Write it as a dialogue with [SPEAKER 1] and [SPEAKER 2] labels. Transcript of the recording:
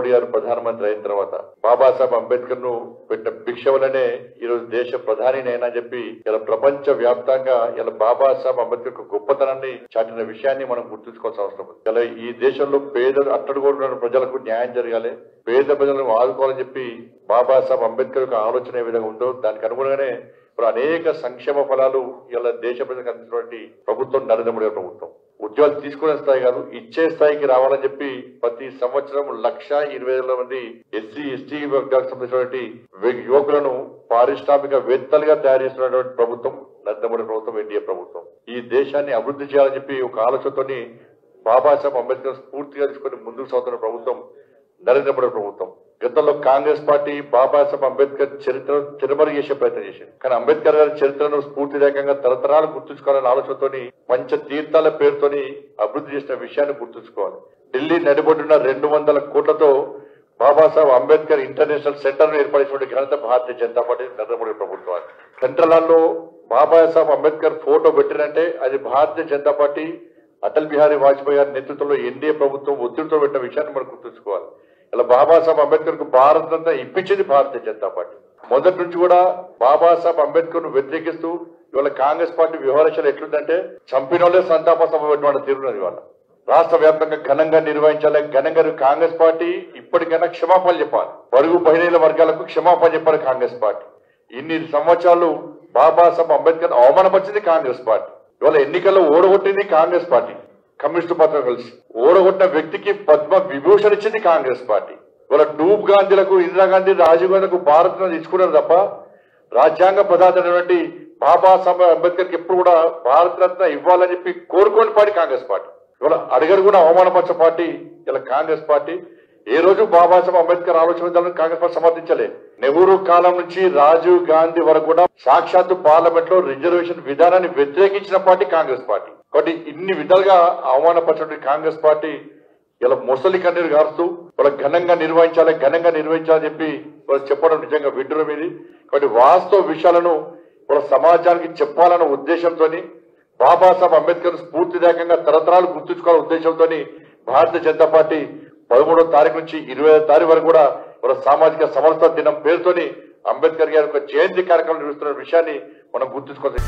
[SPEAKER 1] మోడీ గారు ప్రధానమంత్రి అయిన తర్వాత బాబాసాహెబ్ అంబేద్కర్ ను పెట్టిన భిక్ష వల్లనే ఈరోజు దేశ ప్రధానినైనా చెప్పి ఇలా ప్రపంచ వ్యాప్తంగా ఇలా బాబాసాహెబ్ అంబేద్కర్ గొప్పతనాన్ని చాటిన విషయాన్ని మనం గుర్తుంచుకోవాల్సిన అవసరం ఉంది. ఇలా ఈ దేశంలో పేద అట్టడుగున్న ప్రజలకు న్యాయం జరగాలి, పేద ప్రజలను ఆదుకోవాలని చెప్పి బాబాసాహెబ్ అంబేద్కర్ యొక్క ఆలోచన ఏ విధంగా ఉందో దానికి అనుగుణంగానే ఇప్పుడు అనేక సంక్షేమ ఫలాలు ఇలా దేశ ప్రజలకు అందించినటువంటి ప్రభుత్వం నరేంద్ర మోడీ ప్రభుత్వం. ఉద్యోగాలు తీసుకునే స్థాయి కాదు, ఇచ్చే స్థాయికి రావాలని చెప్పి ప్రతి సంవత్సరం 1,20,000 మంది ఎస్సీ ఎస్టీ వర్గాలకు సంబంధించినటువంటి యువకులను పారిశ్రామికవేత్తలుగా తయారు చేస్తున్నటువంటి ప్రభుత్వం నరేంద్ర మోడీ ప్రభుత్వం, ఎన్డీఏ ప్రభుత్వం. ఈ దేశాన్ని అభివృద్ధి చేయాలని చెప్పి ఒక ఆలోచనతోని బాబాసాహెబ్ అంబేద్కర్ స్ఫూర్తిగా తీసుకొని ముందుకు సాగుతున్న ప్రభుత్వం నరేంద్ర మోడీ ప్రభుత్వం. గతంలో కాంగ్రెస్ పార్టీ బాబాసాహెబ్ అంబేద్కర్ చరిత్రను తిరుమల చేసే ప్రయత్నం చేసింది. కానీ అంబేద్కర్ గారి చరిత్రను స్ఫూర్తిదాయకంగా తరతరాలు గుర్తుంచుకోవాలనే ఆలోచనతోని పంచ తీర్థాల పేరుతోని అభివృద్ధి చేసిన విషయాన్ని గుర్తుంచుకోవాలి. ఢిల్లీ నడిబొడ్డున 200 కోట్లతో బాబాసాహెబ్ అంబేద్కర్ ఇంటర్నేషనల్ సెంటర్ ను ఏర్పడిన ఘనత భారతీయ జనతా పార్టీ నరేంద్ర మోడీ ప్రభుత్వాన్ని. సెంట్రల్ హాల్లో బాబాసాహెబ్ అంబేద్కర్ ఫోటో పెట్టినంటే అది భారతీయ జనతా పార్టీ అటల్ బిహారీ వాజ్పేయి గారి నేతృత్వంలో ఎన్డీఏ ప్రభుత్వం ఒత్తిడితో పెట్టిన విషయాన్ని మనం గుర్తుంచుకోవాలి. ఇలా బాబాసాహెబ్ అంబేద్కర్ కు భారత్ అంతా ఇప్పించింది భారతీయ జనతా పార్టీ. మొదటి నుంచి కూడా బాబాసాహెబ్ అంబేద్కర్ ను వ్యతిరేకిస్తూ ఇవాళ కాంగ్రెస్ పార్టీ వ్యవహారాలు ఎట్లుందంటే చంపిన వాళ్ళే సంతాప సభ పెట్టిన తీరున్నది. ఇవాళ రాష్ట్ర వ్యాప్తంగా ఘనంగా నిర్వహించాలి. ఘనంగా కాంగ్రెస్ పార్టీ ఇప్పటికైనా క్షమాపణలు చెప్పాలి. బడుగు బలహీన వర్గాలకు క్షమాపణ చెప్పాలి కాంగ్రెస్ పార్టీ. ఇన్ని సంవత్సరాలు బాబాసాహెబ్ అంబేద్కర్ అవమానపరిచింది కాంగ్రెస్ పార్టీ. ఇవాళ ఎన్నికల్లో ఓడగొట్టింది కాంగ్రెస్ పార్టీ, కమ్యూనిస్టు పార్టీ కలిసి. ఓడగొట్టిన వ్యక్తికి పద్మ విభూషణ్ ఇచ్చింది కాంగ్రెస్ పార్టీ. ఇవాళ డూబ్ గాంధీలకు, ఇందిరాగాంధీ, రాజీవ్ గాంధీలకు భారత్ ఇచ్చుకున్నారు తప్ప రాజ్యాంగ ప్రధానమైనటువంటి బాబాసాహెబ్ అంబేద్కర్ కి ఎప్పుడు కూడా భారత రత్న ఇవ్వాలని చెప్పి కోరుకోని పార్టీ కాంగ్రెస్ పార్టీ. ఇవాళ అడిగడు కూడా అవమానపరిచే పార్టీ ఇలా కాంగ్రెస్ పార్టీ. ఏ రోజు బాబాసాహెబ్ అంబేద్కర్ ఆలోచన విధానాన్ని కాంగ్రెస్ పార్టీ సమర్థించలే. నెహ్రూ కాలం నుంచి రాజీవ్ గాంధీ వరకు కూడా సాక్షాత్తు పార్లమెంట్ లో రిజర్వేషన్ విధానాన్ని వ్యతిరేకించిన పార్టీ కాంగ్రెస్ పార్టీ. కాబట్టి ఇన్ని విధాలుగా అవమానపరిచిన కాంగ్రెస్ పార్టీ ఇలా ముసలి కన్నీరు గారుస్తూ వాళ్ళ ఘనంగా నిర్వహించాలని చెప్పి వాళ్ళు చెప్పడం నిజంగా విడ్డూరం ఇది. కాబట్టి వాస్తవ విషయాలను వాళ్ళ సమాజానికి చెప్పాలన్న ఉద్దేశంతో బాబాసాహెబ్ అంబేద్కర్ స్ఫూర్తిదాయకంగా తరతరాలు గుర్తుంచుకోవాలనే ఉద్దేశంతో భారతీయ జనతా పార్టీ 13వ తారీఖు నుంచి 25వ తారీఖు వరకు కూడా వాళ్ళ సామాజిక సమరసత దినం పేరుతోని అంబేద్కర్ గారి యొక్క జయంతి కార్యక్రమం నిర్వహిస్తున్న విషయాన్ని మనం గుర్తుంచుకోవాలి.